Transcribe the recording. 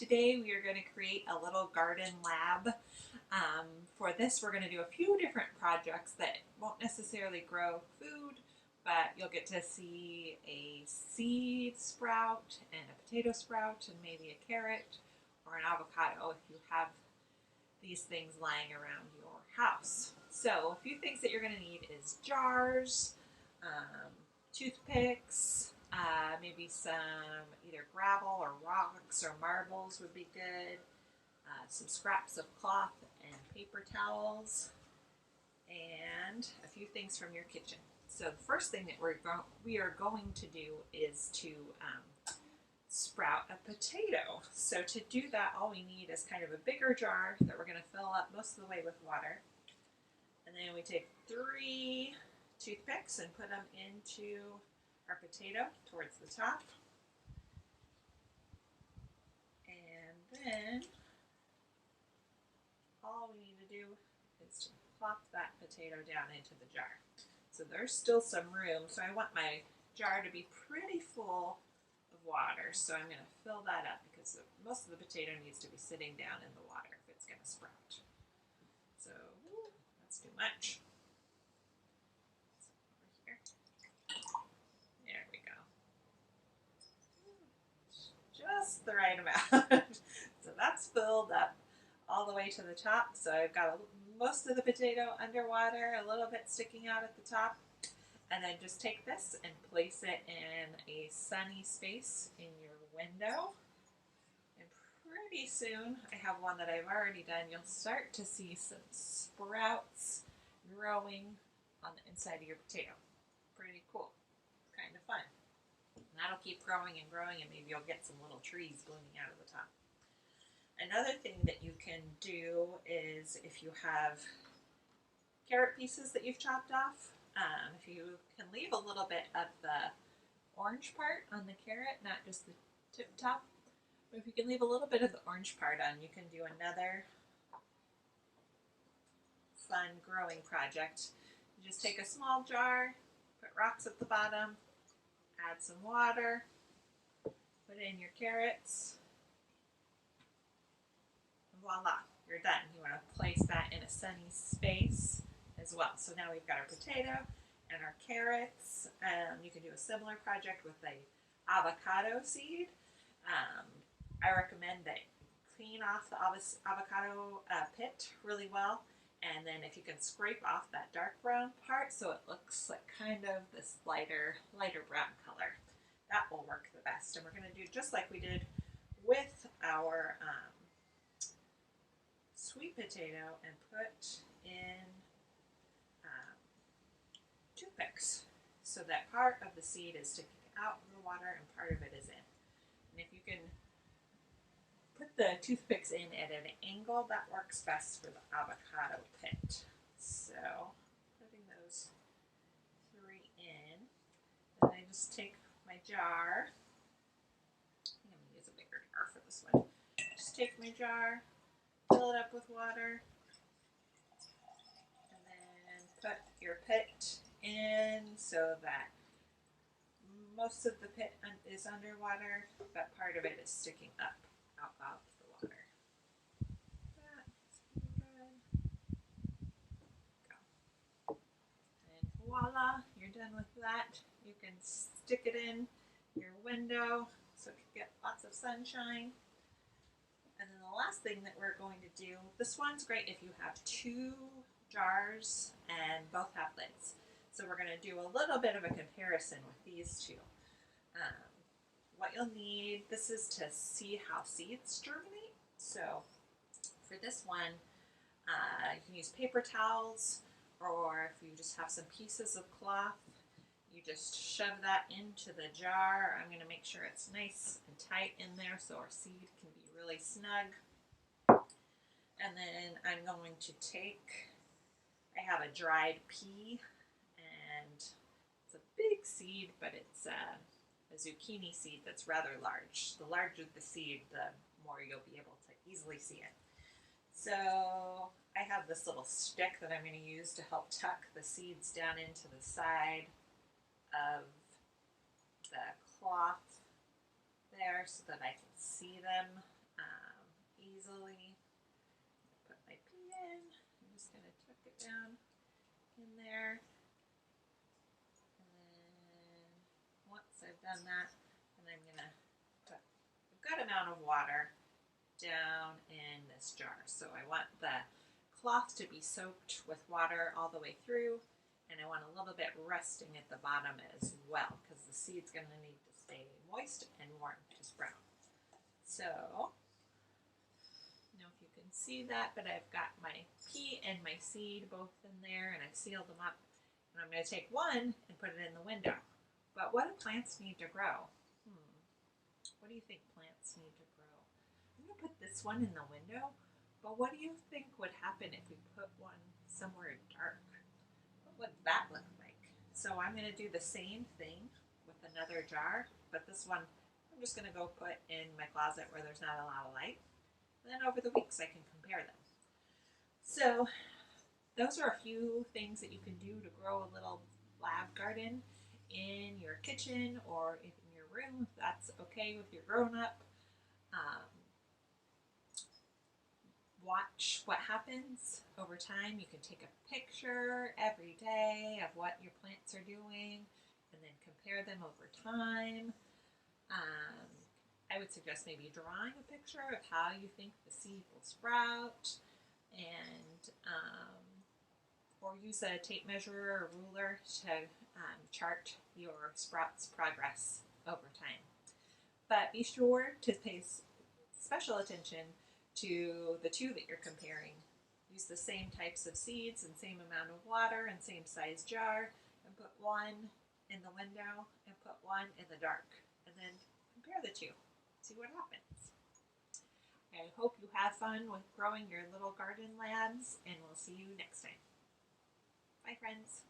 today we are going to create a little garden lab. For this, we're going to do a few different projects that won't necessarily grow food, but you'll get to see a seed sprout and a potato sprout and maybe a carrot or an avocado if you have these things lying around your house. So a few things that you're going to need is jars, toothpicks, maybe some either gravel or rocks or marbles would be good, some scraps of cloth and paper towels, and a few things from your kitchen. So the first thing that we are going to do is to sprout a potato. So to do that, all we need is kind of a bigger jar that we're going to fill up most of the way with water. And then we take 3 toothpicks and put them into our potato towards the top. And then all we need to do is to plop that potato down into the jar. So there's still some room, so I want my jar to be pretty full of water. So I'm going to fill that up because most of the potato needs to be sitting down in the water if it's going to sprout. So that's too much. So over here. There we go. Just the right amount. So that's filled up all the way to the top. So I've got most of the potato underwater, a little bit sticking out at the top. And then just take this and place it in a sunny space in your window. And pretty soon, I have one that I've already done, you'll start to see some sprouts growing on the inside of your potato. Pretty cool. Kind of fun. And that'll keep growing and growing, and maybe you'll get some little trees blooming out of the top. Another thing that you can do is if you have carrot pieces that you've chopped off, if you can leave a little bit of the orange part on the carrot, not just the tip top, but if you can leave a little bit of the orange part on, you can do another fun growing project. You just take a small jar, put rocks at the bottom, add some water, put in your carrots, voila, you're done. You want to place that in a sunny space as well. So now we've got our potato and our carrots. You can do a similar project with the avocado seed. I recommend that you clean off the avocado pit really well, and then if you can scrape off that dark brown part so it looks like kind of this lighter brown color, that will work the best. And we're going to do just like we did with our sweet potato and put in toothpicks so that part of the seed is sticking out of the water and part of it is in. And if you can put the toothpicks in at an angle, that works best for the avocado pit. So putting those 3 in, and I just take my jar. I think I'm going to use a bigger jar for this one. Just take my jar, fill it up with water, and then put your pit in so that most of the pit is underwater, but part of it is sticking up out of the water. That's pretty good. Go. And voila, you're done with that. You can stick it in your window so it can get lots of sunshine. And then the last thing that we're going to do, this one's great if you have 2 jars and both have lids. So we're going to do a little bit of a comparison with these 2. What you'll need, this is to see how seeds germinate. So for this one, you can use paper towels, or if you just have some pieces of cloth, you just shove that into the jar. I'm going to make sure it's nice and tight in there so our seed can be really snug. And then I'm going to I have a dried pea, and it's a big seed, but it's a zucchini seed that's rather large. The larger the seed, the more you'll be able to easily see it. So I have this little stick that I'm going to use to help tuck the seeds down into the side of the cloth there so that I can see them. easily. Put my pea in. I'm just going to tuck it down in there. And then once I've done that, then I'm going to put a good amount of water down in this jar. So I want the cloth to be soaked with water all the way through, and I want a little bit resting at the bottom as well because the seed's going to need to stay moist and warm to sprout. So, I don't know if you can see that, but I've got my pea and my seed both in there, and I've sealed them up. And I'm going to take one and put it in the window. But what do plants need to grow? What do you think plants need to grow? I'm going to put this one in the window, but what do you think would happen if we put one somewhere dark? What would that look like? So I'm going to do the same thing with another jar, but this one I'm just going to go put in my closet where there's not a lot of light. And then over the weeks I can compare them. So those are a few things that you can do to grow a little lab garden in your kitchen or in your room, if that's okay with your grown-up. Watch what happens over time. You can take a picture every day of what your plants are doing and then compare them over time. I would suggest maybe drawing a picture of how you think the seed will sprout, and or use a tape measure or ruler to chart your sprouts progress over time. But be sure to pay special attention to the two that you're comparing. Use the same types of seeds and same amount of water and same size jar, and put one in the window and put one in the dark, and then compare the two. See what happens. I hope you have fun with growing your little garden labs, and we'll see you next time. Bye, friends.